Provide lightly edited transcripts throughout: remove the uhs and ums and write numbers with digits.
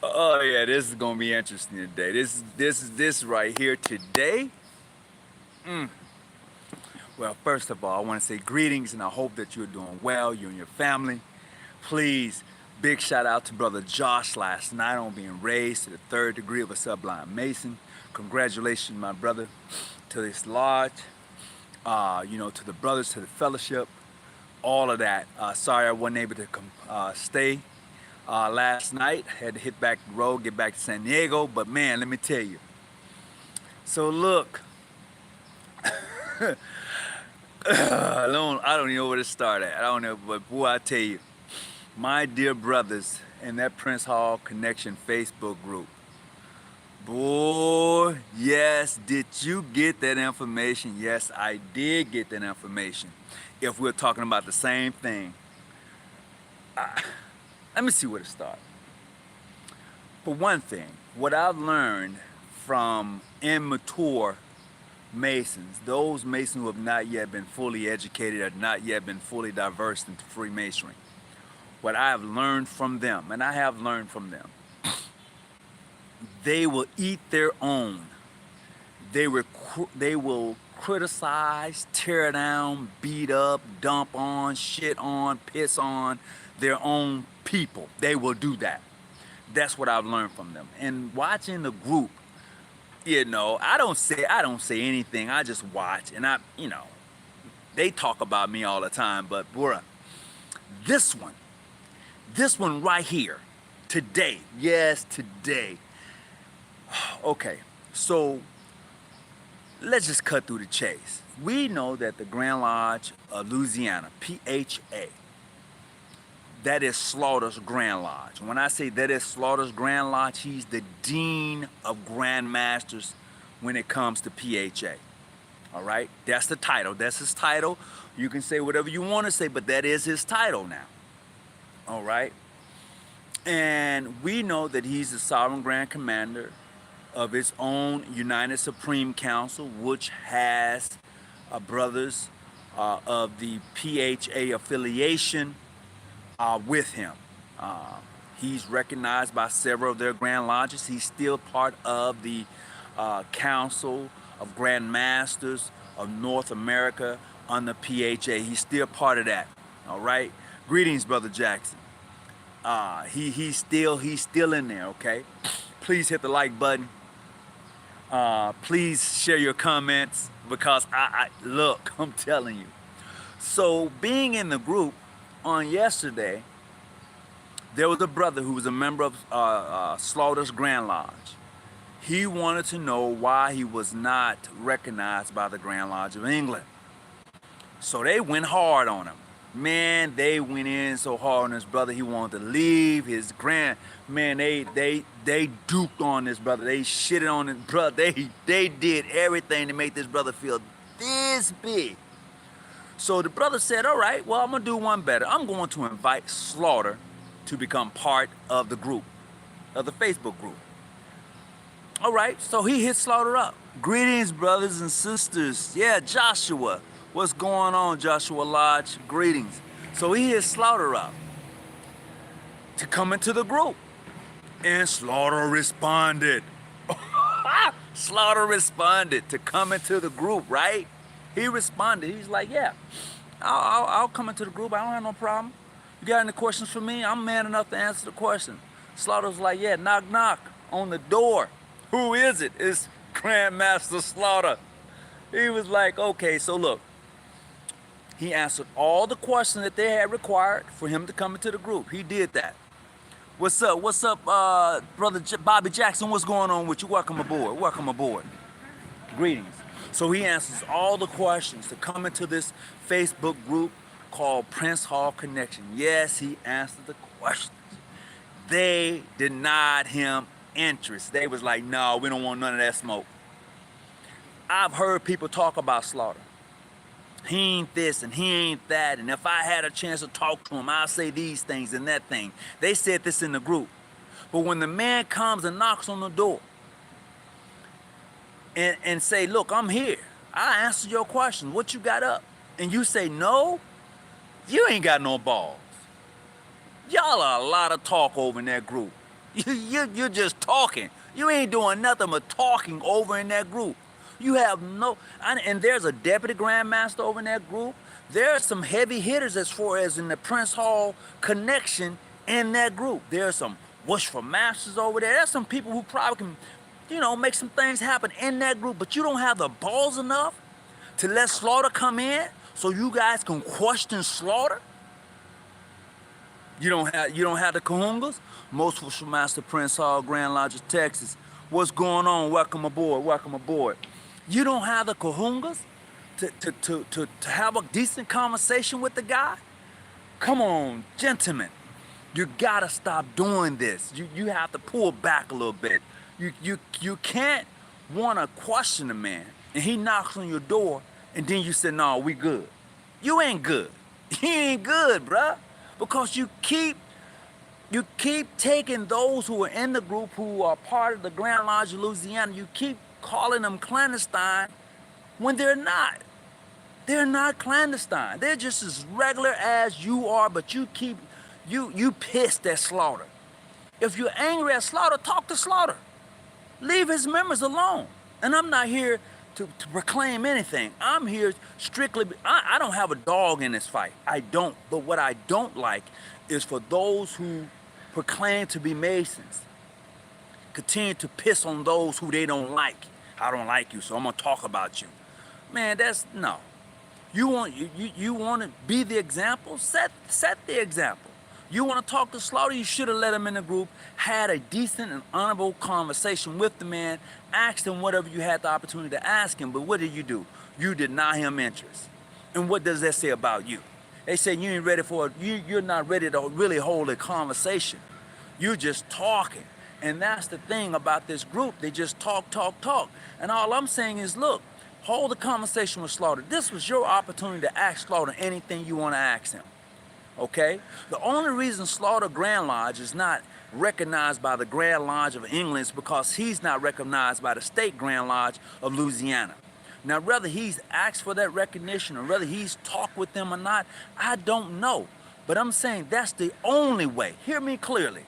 Oh yeah, this is gonna be interesting today. This right here today. Well, first of all, I want to say greetings, and I hope that you're doing well, you and your family. Please, big shout out to brother Josh last night on being raised to the third degree of a sublime Mason. Congratulations, my brother, to this lodge. To the brothers, to the fellowship, all of that. Sorry I wasn't able to stay last night. Had to hit back the road, get back to San Diego. But man, let me tell you. So look, I don't even know where to start at. I don't know, but boy, I tell you, my dear brothers in that Prince Hall Connection Facebook group. Boy, yes, did you get that information? Yes, I did get that information. If we're talking about the same thing, let me see where to start. For one thing, what I've learned from immature Masons, those Masons who have not yet been fully educated or not yet been fully diverse into Freemasonry, what I have learned from them, and I have learned from them, they will eat their own. They will criticize, tear down, beat up, dump on, shit on, piss on their own people. They will do that. That's what I've learned from them. And watching the group, I don't say anything. I just watch, and they talk about me all the time. But bruh, this one right here, today, yes, today. Okay, so let's just cut through the chase. We know that the Grand Lodge of Louisiana, PHA, that is Slaughter's Grand Lodge. When I say that is Slaughter's Grand Lodge, he's the Dean of Grand Masters when it comes to PHA. All right, that's the title. That's his title. You can say whatever you want to say, but that is his title now. All right, and we know that he's the Sovereign Grand Commander of its own United Supreme Council, which has brothers of the PHA affiliation with him. He's recognized by several of their Grand Lodges. He's still part of the Council of Grand Masters of North America on the PHA. He's still part of that. All right. Greetings, Brother Jackson. He's still in there. Okay. Please hit the like button. Please share your comments, because look, I'm telling you. So being in the group on yesterday, there was a brother who was a member of Slaughter's Grand Lodge. He wanted to know why he was not recognized by the Grand Lodge of England. So they went hard on him. Man, they went in so hard on this brother. He wanted to leave. They duped on this brother. They shitted on this brother. They did everything to make this brother feel this big. So the brother said, all right, well, I'm going to do one better. I'm going to invite Slaughter to become part of the group, of the Facebook group. All right, so he hit Slaughter up. Greetings, brothers and sisters. Yeah, Joshua. What's going on, Joshua Lodge? Greetings. So he hit Slaughter up to come into the group. And Slaughter responded. Slaughter responded to come into the group, right? He responded. He's like, yeah, I'll come into the group. I don't have no problem. You got any questions for me? I'm man enough to answer the question. Slaughter's like, yeah, knock, knock on the door. Who is it? It's Grandmaster Slaughter. He was like, okay, so look. He answered all the questions that they had required for him to come into the group. He did that. What's up? What's up, Brother Bobby Jackson? What's going on with you? Welcome aboard. Welcome aboard. Greetings. So he answers all the questions to come into this Facebook group called Prince Hall Connection. Yes, he answered the questions. They denied him interest. They was like, no, we don't want none of that smoke. I've heard people talk about Slaughter. He ain't this and he ain't that, and if I had a chance to talk to him, I'll say these things and that thing. They said this in the group. But when the man comes and knocks on the door and say, look, I'm here. I answer your question. What you got up? And you say no, you ain't got no balls. Y'all are a lot of talk over in that group. You're just talking. You ain't doing nothing but talking over in that group. You have no, and there's a deputy grandmaster over in that group. There are some heavy hitters as far as in the Prince Hall connection in that group. There's some Worshipful Masters over there. There's some people who probably can, make some things happen in that group, but you don't have the balls enough to let Slaughter come in so you guys can question Slaughter. You don't have the kahungas. Most Worshipful Master Prince Hall, Grand Lodge of Texas. What's going on? Welcome aboard. Welcome aboard. You don't have the kahungas to have a decent conversation with the guy? Come on, gentlemen. You gotta stop doing this. You have to pull back a little bit. You can't wanna question a man and he knocks on your door and then you say, no, we good. You ain't good. You ain't good, bruh. Because you keep taking those who are in the group who are part of the Grand Lodge of Louisiana, you keep calling them clandestine when they're not. They're not clandestine. They're just as regular as you are, but you pissed at Slaughter. If you're angry at Slaughter, talk to Slaughter. Leave his members alone. And I'm not here to proclaim anything. I'm here strictly, I don't have a dog in this fight. I don't. But what I don't like is for those who proclaim to be Masons, continue to piss on those who they don't like. I don't like you, so I'm gonna talk about you. Man, that's no. You want to be the example? Set the example. You want to talk to Slaughter? You should have let him in the group, had a decent and honorable conversation with the man, asked him whatever you had the opportunity to ask him. But what did you do? You deny him interest. And what does that say about you? They say you ain't ready for it. You're not ready to really hold a conversation. You're just talking. And that's the thing about this group. They just talk. And all I'm saying is, look, hold a conversation with Slaughter. This was your opportunity to ask Slaughter anything you want to ask him. Okay? The only reason Slaughter Grand Lodge is not recognized by the Grand Lodge of England is because he's not recognized by the State Grand Lodge of Louisiana. Now, whether he's asked for that recognition or whether he's talked with them or not, I don't know. But I'm saying that's the only way. Hear me clearly.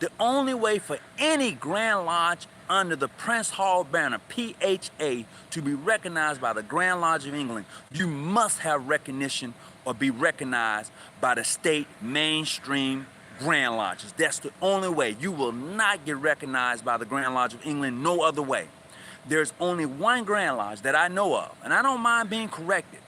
The only way for any Grand Lodge under the Prince Hall banner, PHA, to be recognized by the Grand Lodge of England, you must have recognition or be recognized by the state mainstream Grand Lodges. That's the only way. You will not get recognized by the Grand Lodge of England no other way. There's only one Grand Lodge that I know of, and I don't mind being corrected,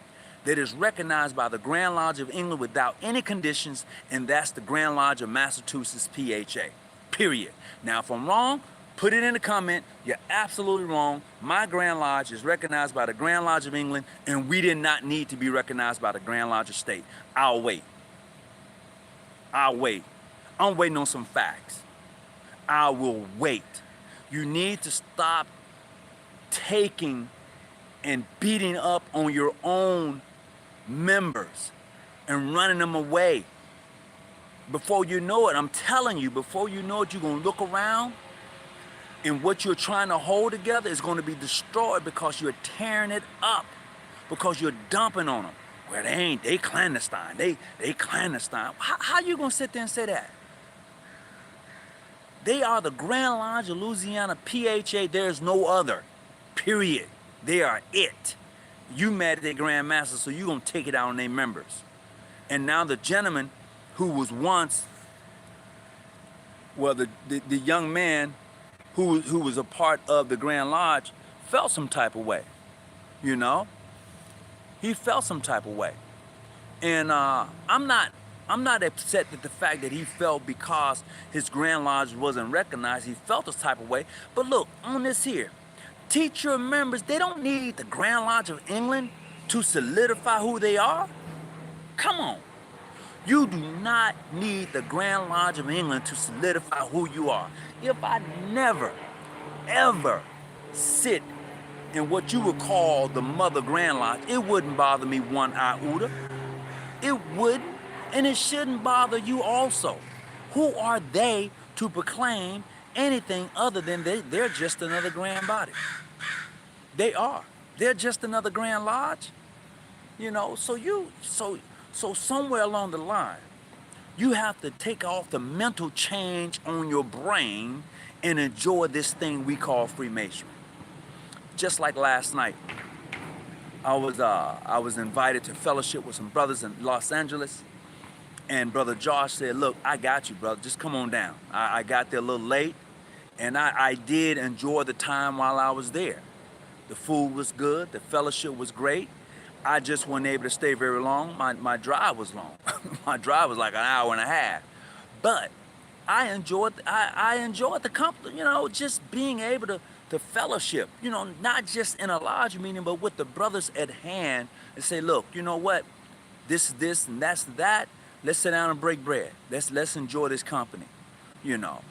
that is recognized by the Grand Lodge of England without any conditions, and that's the Grand Lodge of Massachusetts, PHA, period. Now, if I'm wrong, put it in the comment. You're absolutely wrong. My Grand Lodge is recognized by the Grand Lodge of England, and we did not need to be recognized by the Grand Lodge of State. I'll wait. I'm waiting on some facts. I will wait. You need to stop taking and beating up on your own members and running them away. Before you know it, I'm telling you, before you know it, you're going to look around and what you're trying to hold together is going to be destroyed because you're tearing it up, because you're dumping on them. Well, they clandestine. They clandestine. How you going to sit there and say that? They are the Grand Lodge of Louisiana, PHA. There's no other, period. They are it. You mad at their Grand Master, so you're going to take it out on their members. And now the gentleman who was once, well, the young man who was a part of the Grand Lodge felt some type of way, you know? He felt some type of way. And I'm not upset at the fact that he felt because his Grand Lodge wasn't recognized. He felt this type of way. But look, on this here, teach your members, they don't need the Grand Lodge of England to solidify who they are. Come on. You do not need the Grand Lodge of England to solidify who you are. If I never, ever sit in what you would call the Mother Grand Lodge, it wouldn't bother me one iota. It wouldn't, and it shouldn't bother you also. Who are they to proclaim anything other than they're just another grand body? They are. They're just another Grand Lodge. You know, so somewhere along the line, You have to take off the mental change on your brain and enjoy this thing we call Freemasonry. Just like last night, I was invited to fellowship with some brothers in Los Angeles, and Brother Josh said, "Look, I got you, brother. Just come on down." I got there a little late, and I did enjoy the time while I was there. The food was good, the fellowship was great. I just wasn't able to stay very long. My drive was long. My drive was like an hour and a half. But I enjoyed the company, just being able to fellowship, not just in a large meeting, but with the brothers at hand and say, look, you know what? This is this and that's that. Let's sit down and break bread. Let's enjoy this company, you know.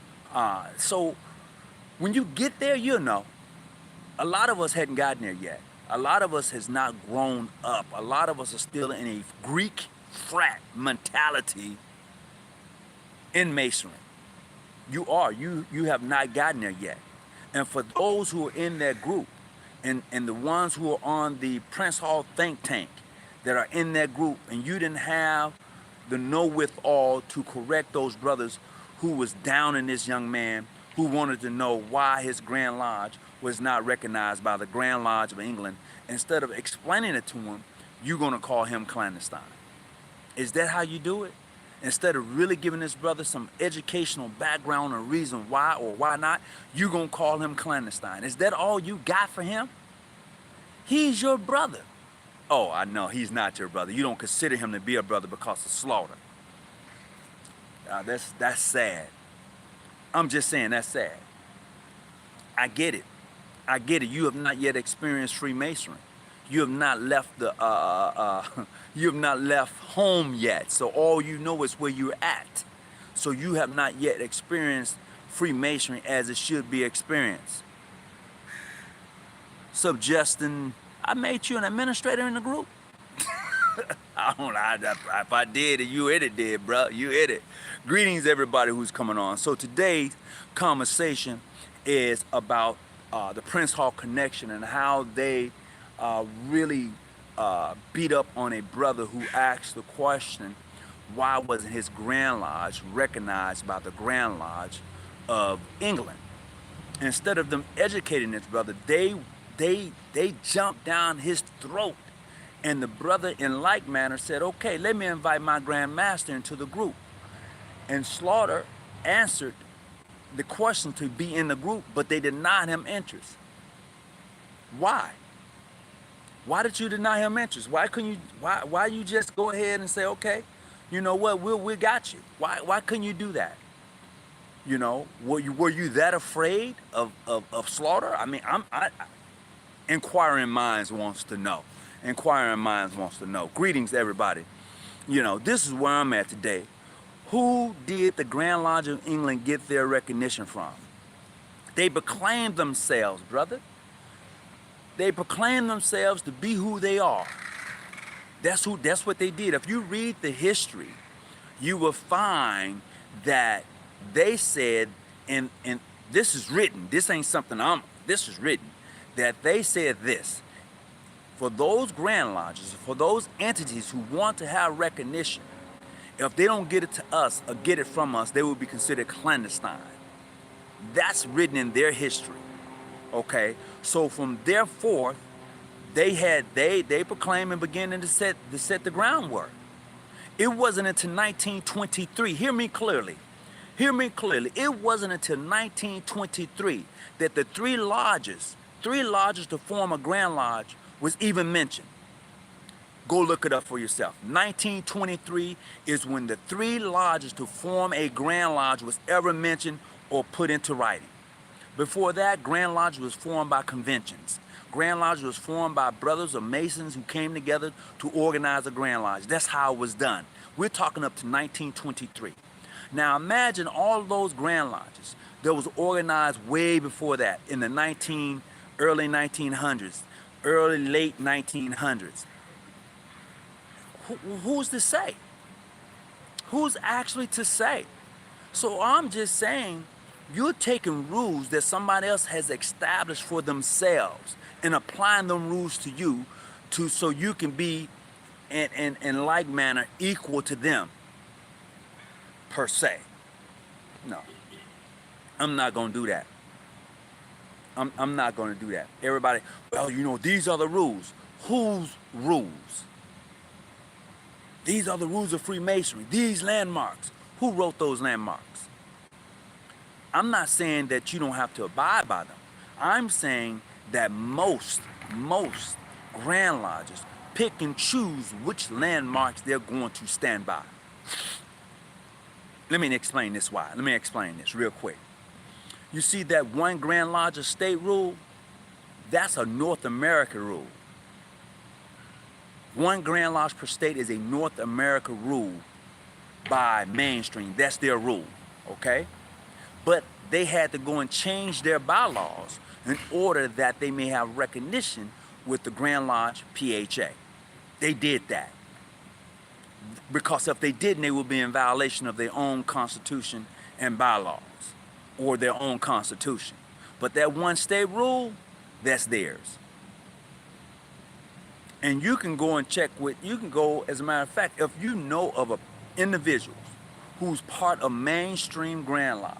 So when you get there, a lot of us hadn't gotten there yet. A lot of us has not grown up. A lot of us are still in a Greek frat mentality in Masonry. You have not gotten there yet. And for those who are in that group, and the ones who are on the Prince Hall think tank that are in that group, and you didn't have the know-with-all to correct those brothers who was down in this young man, who wanted to know why his Grand Lodge was not recognized by the Grand Lodge of England. Instead of explaining it to him, you're going to call him clandestine. Is that how you do it? Instead of really giving this brother some educational background and reason why or why not, you're going to call him clandestine. Is that all you got for him? He's your brother. Oh, I know, he's not your brother. You don't consider him to be a brother because of slaughter. That's sad. I'm just saying that's sad. I get it. I get it. You have not yet experienced Freemasonry. You have not left you have not left home yet. So all you know is where you're at. So you have not yet experienced Freemasonry as it should be experienced. So Justin, I made you an administrator in the group. I don't know. If I did, you hit it, did, bro. You hit it. Greetings, everybody who's coming on. So today's conversation is about the Prince Hall connection and how they really beat up on a brother who asked the question, why wasn't his Grand Lodge recognized by the Grand Lodge of England? Instead of them educating this brother, they jumped down his throat. And the brother, in like manner, said, okay, let me invite my Grand Master into the group. And Slaughter answered the question to be in the group, but they denied him interest. Why? Why did you deny him interest? Why couldn't you? Why you just go ahead and say, okay, you know what, we got you? Why couldn't you do that? Were you that afraid of Slaughter? I mean, inquiring minds wants to know. Inquiring minds wants to know. Greetings, everybody. This is where I'm at today. Who did the Grand Lodge of England get their recognition from? They proclaimed themselves, brother. They proclaimed themselves to be who they are. That's what they did. If you read the history, you will find that they said, and this is written, this ain't something this is written, that they said this: for those Grand Lodges, for those entities who want to have recognition, if they don't get it to us or get it from us, they will be considered clandestine. That's written in their history. Okay, so from therefore, they proclaim and beginning to set the groundwork. It wasn't until 1923. Hear me clearly. Hear me clearly. It wasn't until 1923 that the three lodges to form a Grand Lodge was even mentioned. Go look it up for yourself. 1923 is when the three lodges to form a Grand Lodge was ever mentioned or put into writing. Before that, Grand Lodge was formed by conventions. Grand Lodge was formed by brothers or Masons who came together to organize a Grand Lodge. That's how it was done. We're talking up to 1923. Now imagine all those Grand Lodges that was organized way before that, in the early 1900s, late 1900s. Who's to say? Who's actually to say? So I'm just saying, you're taking rules that somebody else has established for themselves and applying them rules to you so you can be in like manner equal to them. per se. No, I'm not going to do that. I'm not going to do that. Everybody, well, you know, these are the rules. Whose rules? These are the rules of Freemasonry. These landmarks. Who wrote those landmarks? I'm not saying that you don't have to abide by them. I'm saying that most Grand Lodges pick and choose which landmarks they're going to stand by. Let me explain this why. Let me explain this real quick. You see that one Grand Lodge state rule? That's a North America rule. One Grand Lodge per state is a North America rule by mainstream. That's their rule, okay? But they had to go and change their bylaws in order that they may have recognition with the Grand Lodge PHA. They did that. Because if they didn't, they would be in violation of their own constitution and bylaws, or their own constitution. But that one state rule, that's theirs. And you can go and check with, you can go, as a matter of fact, if you know of an individual who's part of mainstream Grand Lodge,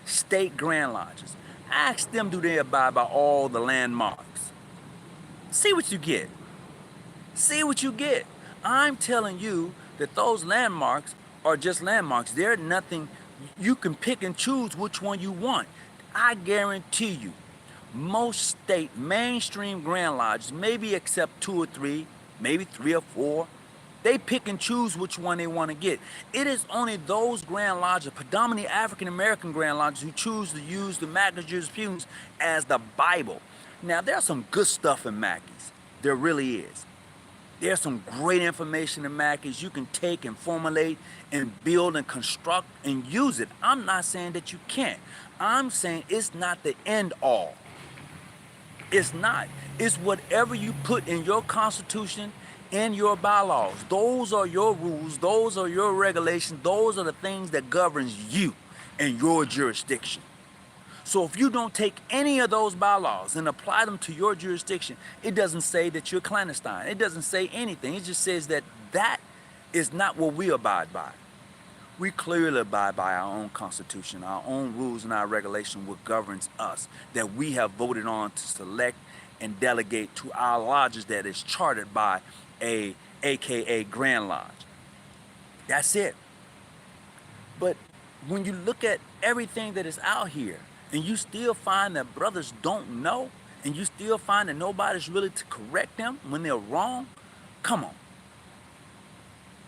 state Grand Lodges, ask them, do they abide by all the landmarks? See what you get. See what you get. I'm telling you that those landmarks are just landmarks. They're nothing. You can pick and choose which one you want. I guarantee you, most state mainstream Grand Lodges, maybe except 2 or 3, maybe 3 or 4, they pick and choose which one they want to get. It is only those Grand Lodges, predominantly African American Grand Lodges, who choose to use the Mackey's jurisprudence as the Bible. Now, there's some good stuff in Mackey's. There really is. There's some great information in Mackey's you can take and formulate and build and construct and use it. I'm not saying that you can't. I'm saying it's not the end all. It's not. It's whatever you put in your constitution and your bylaws. Those are your rules. Those are your regulations. Those are the things that governs you and your jurisdiction. So if you don't take any of those bylaws and apply them to your jurisdiction, it doesn't say that you're clandestine. It doesn't say anything. It just says that that is not what we abide by. We clearly abide by our own constitution, our own rules and our regulation, what governs us, that we have voted on to select and delegate to our lodges that is chartered by a AKA Grand Lodge. That's it. But when you look at everything that is out here, and you still find that brothers don't know, and you still find that nobody's really to correct them when they're wrong, come on.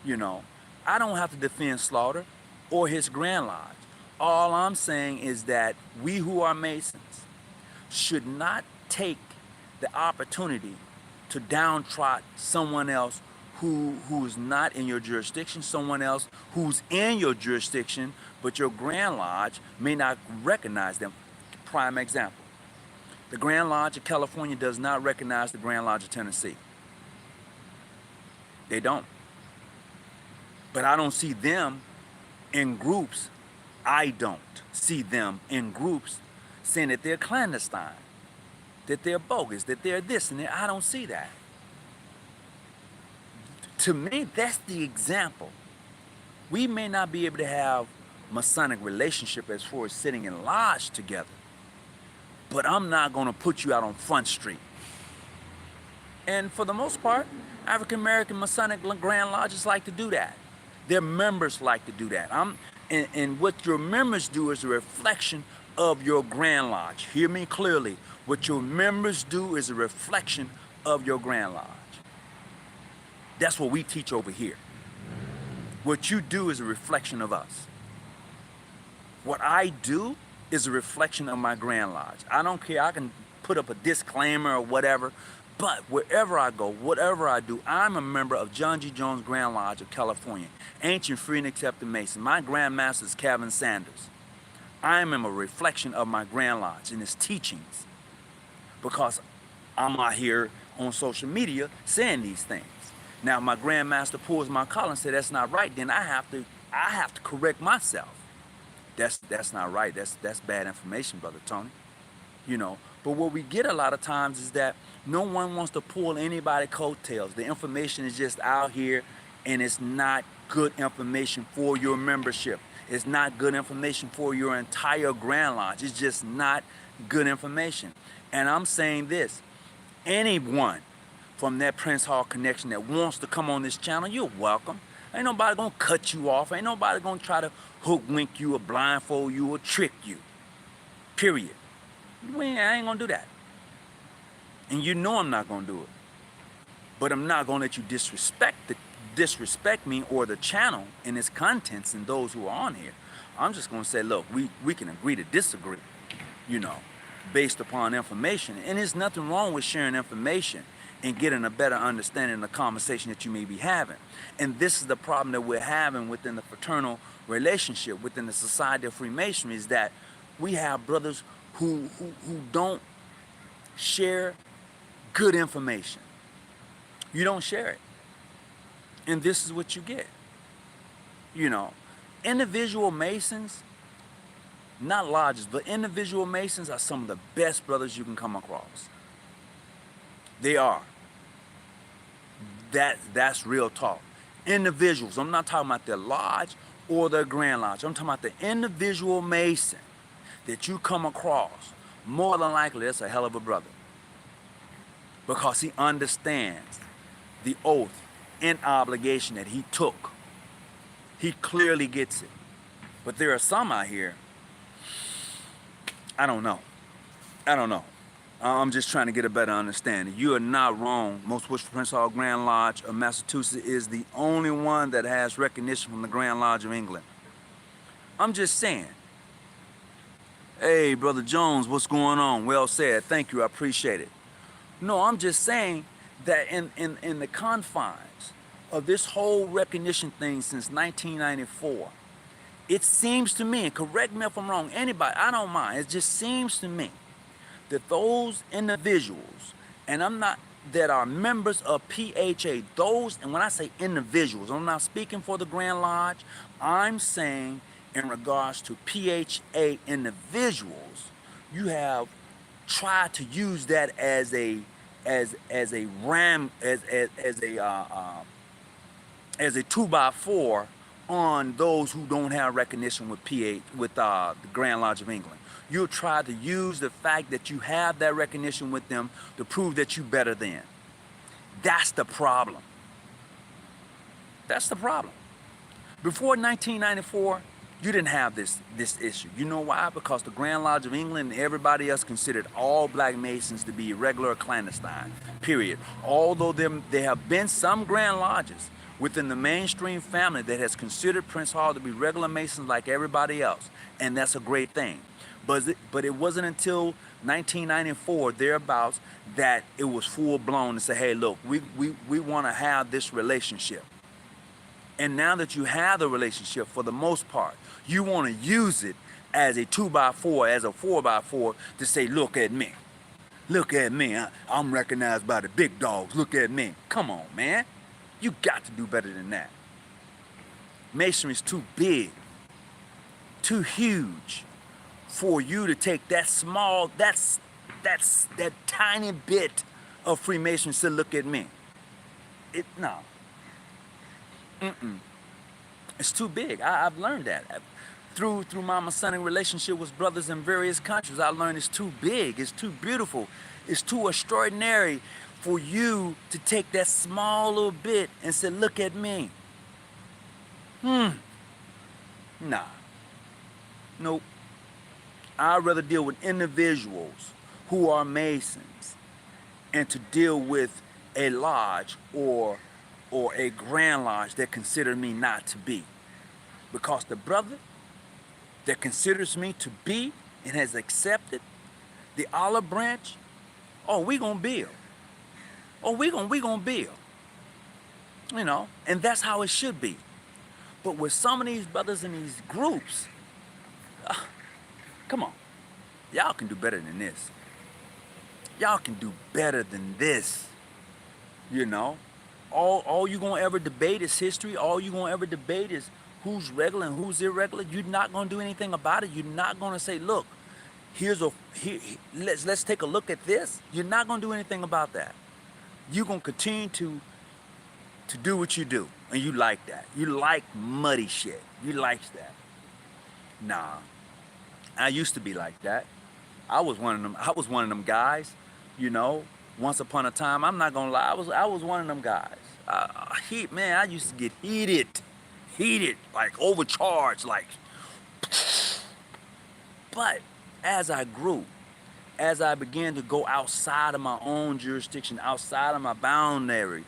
You know, I don't have to defend Slaughter or his Grand Lodge. All I'm saying is that we who are Masons should not take the opportunity to downtrot someone else who's not in your jurisdiction, someone else who's in your jurisdiction, but your Grand Lodge may not recognize them. Prime example. The Grand Lodge of California does not recognize the Grand Lodge of Tennessee. They don't. But I don't see them in groups. I don't see them in groups saying that they're clandestine, that they're bogus, that they're this and that. I don't see that. To me, that's the example. We may not be able to have Masonic relationship as far as sitting in lodge together, but I'm not going to put you out on Front Street. And for the most part, African American Masonic Grand Lodges like to do that. Their members like to do that. And what your members do is a reflection of your Grand Lodge. Hear me clearly. What your members do is a reflection of your Grand Lodge. That's what we teach over here. What you do is a reflection of us. What I do is a reflection of my Grand Lodge. I don't care. I can put up a disclaimer or whatever, but wherever I go, whatever I do, I'm a member of John G. Jones Grand Lodge of California, ancient, free, and accepted Mason. My Grand Master is Kevin Sanders. I am a reflection of my Grand Lodge and its teachings, because I'm out here on social media saying these things. Now, my Grand Master pulls my collar and says that's not right. Then I have to correct myself. That's not right. That's bad information, Brother Tony. You know. But what we get a lot of times is that no one wants to pull anybody's coattails. The information is just out here, and it's not good information for your membership. It's not good information for your entire Grand Lodge. It's just not good information. And I'm saying this, anyone from that Prince Hall connection that wants to come on this channel, you're welcome. Ain't nobody gonna cut you off. Ain't nobody gonna try to hoodwink you or blindfold you or trick you. Period. I ain't gonna do that. And you know I'm not gonna do it. But I'm not gonna let you disrespect me or the channel and its contents and those who are on here. I'm just gonna say, look, we can agree to disagree, you know, based upon information. And there's nothing wrong with sharing information and getting a better understanding of the conversation that you may be having. And this is the problem that we're having within the fraternal relationship, within the Society of Freemasonry, is that we have brothers who don't share good information. You don't share it. And this is what you get. You know, individual Masons, not lodges, but individual Masons are some of the best brothers you can come across. They are. That's real talk. Individuals, I'm not talking about their lodge or their Grand Lodge. I'm talking about the individual Mason that you come across. More than likely, that's a hell of a brother. Because he understands the oath and obligation that he took. He clearly gets it. But there are some out here, I don't know. I'm just trying to get a better understanding. You are not wrong. Most Worshipful Prince Hall Grand Lodge of Massachusetts is the only one that has recognition from the Grand Lodge of England. I'm just saying. Hey, Brother Jones, what's going on? Well said. Thank you. I appreciate it. No, I'm just saying that in the confines of this whole recognition thing since 1994, it seems to me, and correct me if I'm wrong, anybody, I don't mind, it just seems to me that those individuals, and I'm not, that are members of PHA, those, and when I say individuals, I'm not speaking for the Grand Lodge, I'm saying in regards to PHA individuals, you have tried to use that as a ram, as a 2x4 on those who don't have recognition with the Grand Lodge of England. You'll try to use the fact that you have that recognition with them to prove that you're better than. That's the problem. That's the problem. Before 1994, you didn't have this issue. You know why? Because the Grand Lodge of England and everybody else considered all black Masons to be irregular or clandestine, period. Although there have been some Grand Lodges within the mainstream family that has considered Prince Hall to be regular Masons like everybody else, and that's a great thing. But it wasn't until 1994, thereabouts, that it was full-blown to say, hey, look, we want to have this relationship. And now that you have the relationship, for the most part, you want to use it as a 2x4, as a 4x4 to say, look at me. Look at me. I'm recognized by the big dogs. Look at me. Come on, man. You got to do better than that. Masonry's too big, too huge for you to take that small, that tiny bit of Freemasonry to look at me. No. It's too big. I've learned that. Through my Masonic relationship with brothers in various countries, I learned it's too big, it's too beautiful, it's too extraordinary for you to take that small little bit and say, look at me. Nah. Nope. I'd rather deal with individuals who are Masons and to deal with a lodge or a Grand Lodge that consider me not to be. Because the brother that considers me to be and has accepted the olive branch, oh, we gonna build. Oh, we gonna build. You know, and that's how it should be. But with some of these brothers in these groups, come on, y'all can do better than this. Y'all can do better than this, you know. All you gonna ever debate is history. All you gonna ever debate is who's regular and who's irregular. You're not gonna do anything about it. You're not gonna say, look, let's take a look at this. You're not gonna do anything about that. You're gonna continue to do what you do, and you like that. You like muddy shit. You like that. Nah, I used to be like that. I was one of them. I was one of them guys, you know. Once upon a time, I'm not gonna lie, I was one of them guys. Heat, man. I used to get heated, like overcharged, like. But as I grew, as I began to go outside of my own jurisdiction, outside of my boundaries,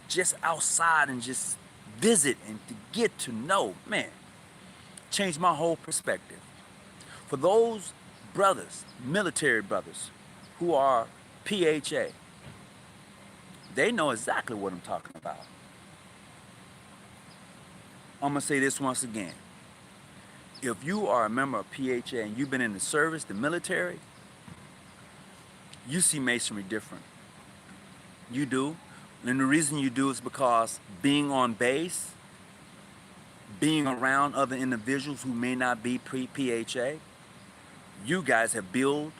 just outside and just visit and to get to know, man, changed my whole perspective. For those brothers, military brothers, who are PHA, they know exactly what I'm talking about. I'm gonna say this once again. If you are a member of PHA and you've been in the service, the military, you see masonry different. You do. And the reason you do is because being on base, being around other individuals who may not be pre-PHA, you guys have built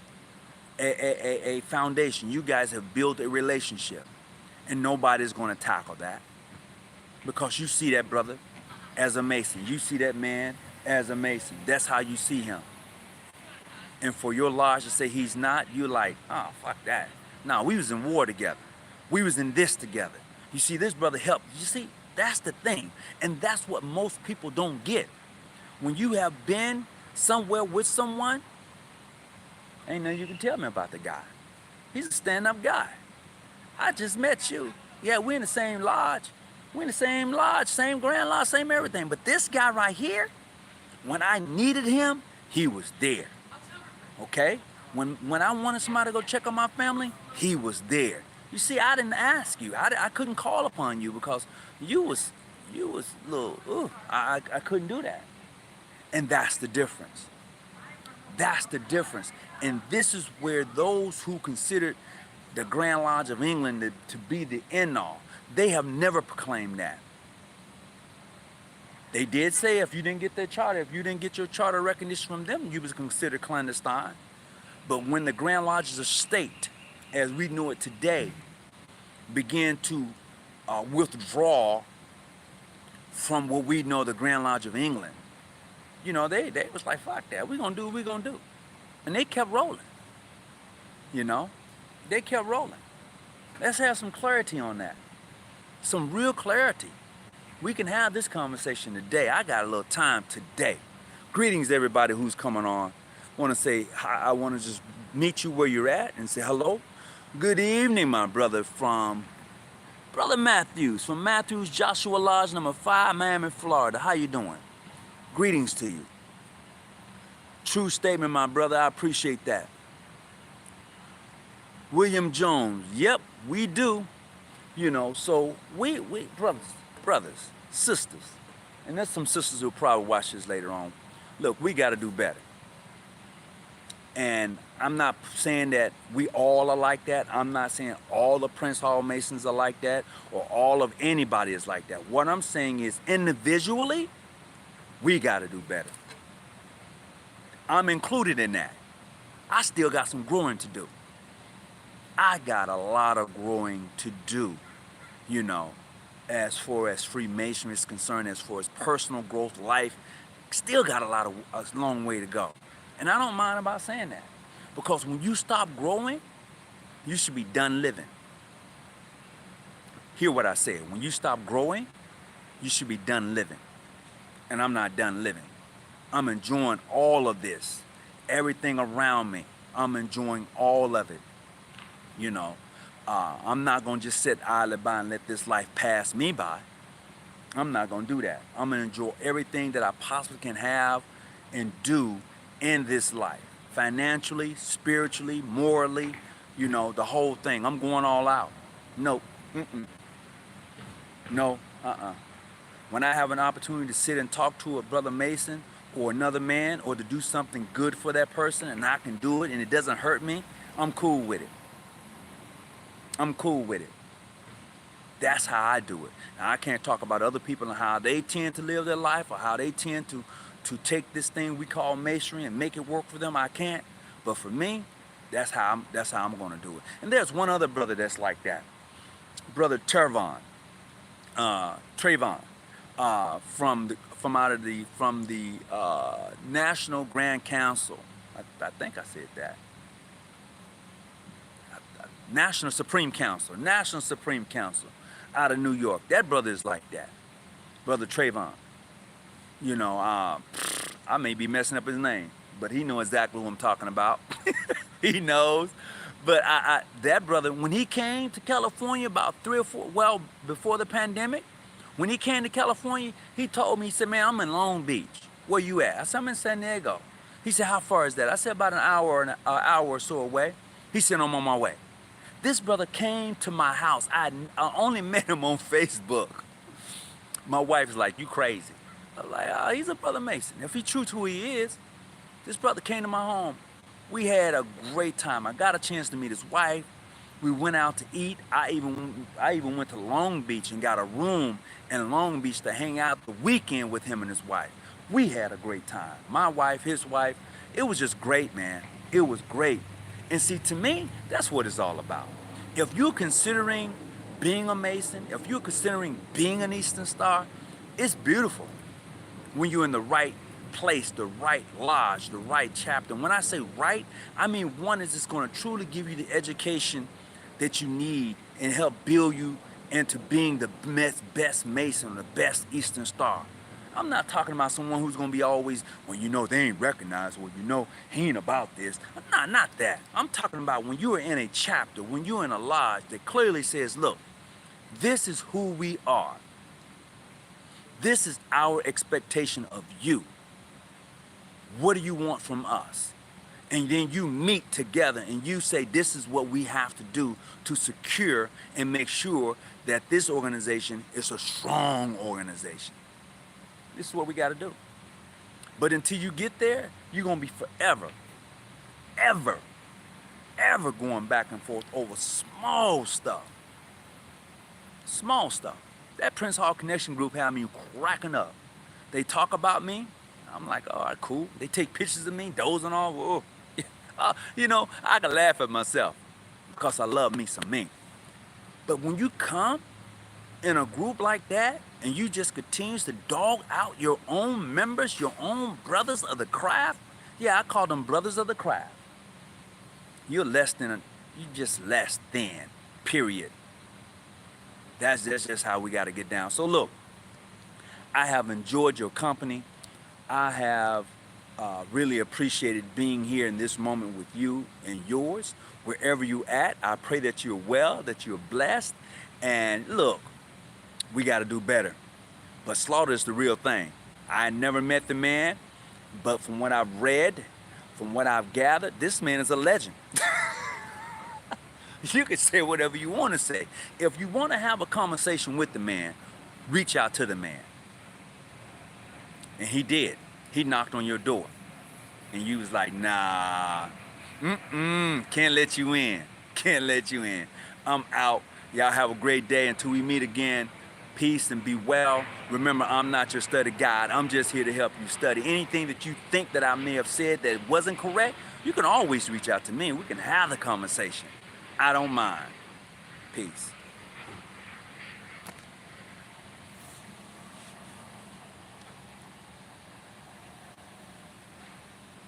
a foundation. You guys have built a relationship. And nobody's going to tackle that. Because you see that brother as a Mason. You see that man as a Mason. That's how you see him. And for your lodge to say he's not, you're like, oh, fuck that. No, we was in war together. We was in this together. You see, this brother helped. You see, that's the thing. And that's what most people don't get. When you have been somewhere with someone, ain't nothing you can tell me about the guy. He's a stand-up guy. I just met you. Yeah, we're in the same lodge. We're in the same lodge, same grand lodge, same everything. But this guy right here, when I needed him, he was there. Okay? When I wanted somebody to go check on my family, he was there. You see, I didn't ask you. I couldn't call upon you because you was a little, I couldn't do that. And that's the difference. That's the difference. And this is where those who considered the Grand Lodge of England to be the end-all, they have never proclaimed that. They did say if you didn't get their charter, if you didn't get your charter recognition from them, you was considered clandestine. But when the Grand Lodges of State, as we know it today, began to withdraw from what we know the Grand Lodge of England, you know, they was like, fuck that, we're gonna do what we're gonna do. And they kept rolling, you know? They kept rolling. Let's have some clarity on that. Some real clarity. We can have this conversation today. I got a little time today. Greetings, everybody who's coming on. Want to say hi. I want to just meet you where you're at and say hello. Good evening, my brother from Brother Matthews, from Matthews Joshua Lodge number 5, Miami, Florida. How you doing? Greetings to you. True statement, my brother. I appreciate that. William Jones. Yep, we do. You know, so we brothers, sisters, and there's some sisters who'll probably watch this later on. Look, we got to do better. And I'm not saying that we all are like that. I'm not saying all the Prince Hall Masons are like that or all of anybody is like that. What I'm saying is individually, we got to do better. I'm included in that. I still got some growing to do. I got a lot of growing to do, you know, as far as Freemasonry is concerned, as far as personal growth, life, still got a long way to go. And I don't mind about saying that. Because when you stop growing, you should be done living. Hear what I said. When you stop growing, you should be done living. And I'm not done living. I'm enjoying all of this. Everything around me, I'm enjoying all of it. You know, I'm not going to just sit idly by and let this life pass me by. I'm not going to do that. I'm going to enjoy everything that I possibly can have and do in this life. Financially, spiritually, morally, you know, the whole thing. I'm going all out. No, no, When I have an opportunity to sit and talk to a brother Mason or another man or to do something good for that person and I can do it and it doesn't hurt me, I'm cool with it. I'm cool with it. That's how I do it. Now, I can't talk about other people and how they tend to live their life or how they tend to take this thing we call masonry and make it work for them. I can't. But for me, that's how I'm going to do it. And there's one other brother that's like that. Brother Trayvon, from the National Grand Council. I think I said that. National Supreme Council out of New York. That brother is like that. Brother Trayvon. You know, I may be messing up his name, but he knows exactly who I'm talking about. He knows. But that brother, when he came to California about 3 or 4, well, before the pandemic, when he came to California, he told me, he said, man, I'm in Long Beach. Where you at? I said, I'm in San Diego. He said, how far is that? I said, about an hour or so away. He said, I'm on my way. This brother came to my house. I only met him on Facebook. My wife's like, you crazy. I was like, oh, he's a brother Mason. If he's true to who he is, this brother came to my home. We had a great time. I got a chance to meet his wife. We went out to eat. I even went to Long Beach and got a room in Long Beach to hang out the weekend with him and his wife. We had a great time. My wife, his wife. It was just great, man. It was great. And see, to me, that's what it's all about. If you're considering being a Mason, if you're considering being an Eastern Star, it's beautiful when you're in the right place, the right lodge, the right chapter. When I say right, I mean one is just going to truly give you the education that you need and help build you into being the best Mason, the best Eastern Star. I'm not talking about someone who's going to be always, well, you know, they ain't recognized, well, you know, he ain't about this. Not that. I'm talking about when you are in a chapter, when you're in a lodge that clearly says, look, this is who we are. This is our expectation of you. What do you want from us? And then you meet together and you say, this is what we have to do to secure and make sure that this organization is a strong organization. This is what we got to do. But until you get there, you're going to be forever, ever going back and forth over small stuff. Small stuff. That Prince Hall Connection group had me cracking up. They talk about me. I'm like, all right, cool. They take pictures of me, dozing off. Oh. You know, I can laugh at myself because I love me some me. But when you come in a group like that and you just continue to dog out your own members, your own brothers of the craft, yeah, I call them brothers of the craft. You're just less than, period. That's just how we got to get down. So look, I have enjoyed your company. I have really appreciated being here in this moment with you and yours, wherever you at. I pray that you're well, that you're blessed. And look, we got to do better. But Slaughter is the real thing. I never met the man, but from what I've read, from what I've gathered, this man is a legend. You can say whatever you want to say. If you want to have a conversation with the man, reach out to the man. And he did. He knocked on your door. And you was like, nah, can't let you in. Can't let you in. I'm out. Y'all have a great day until we meet again. Peace and be well. Remember, I'm not your study guide. I'm just here to help you study. Anything that you think that I may have said that wasn't correct, you can always reach out to me and we can have the conversation. I don't mind. Peace.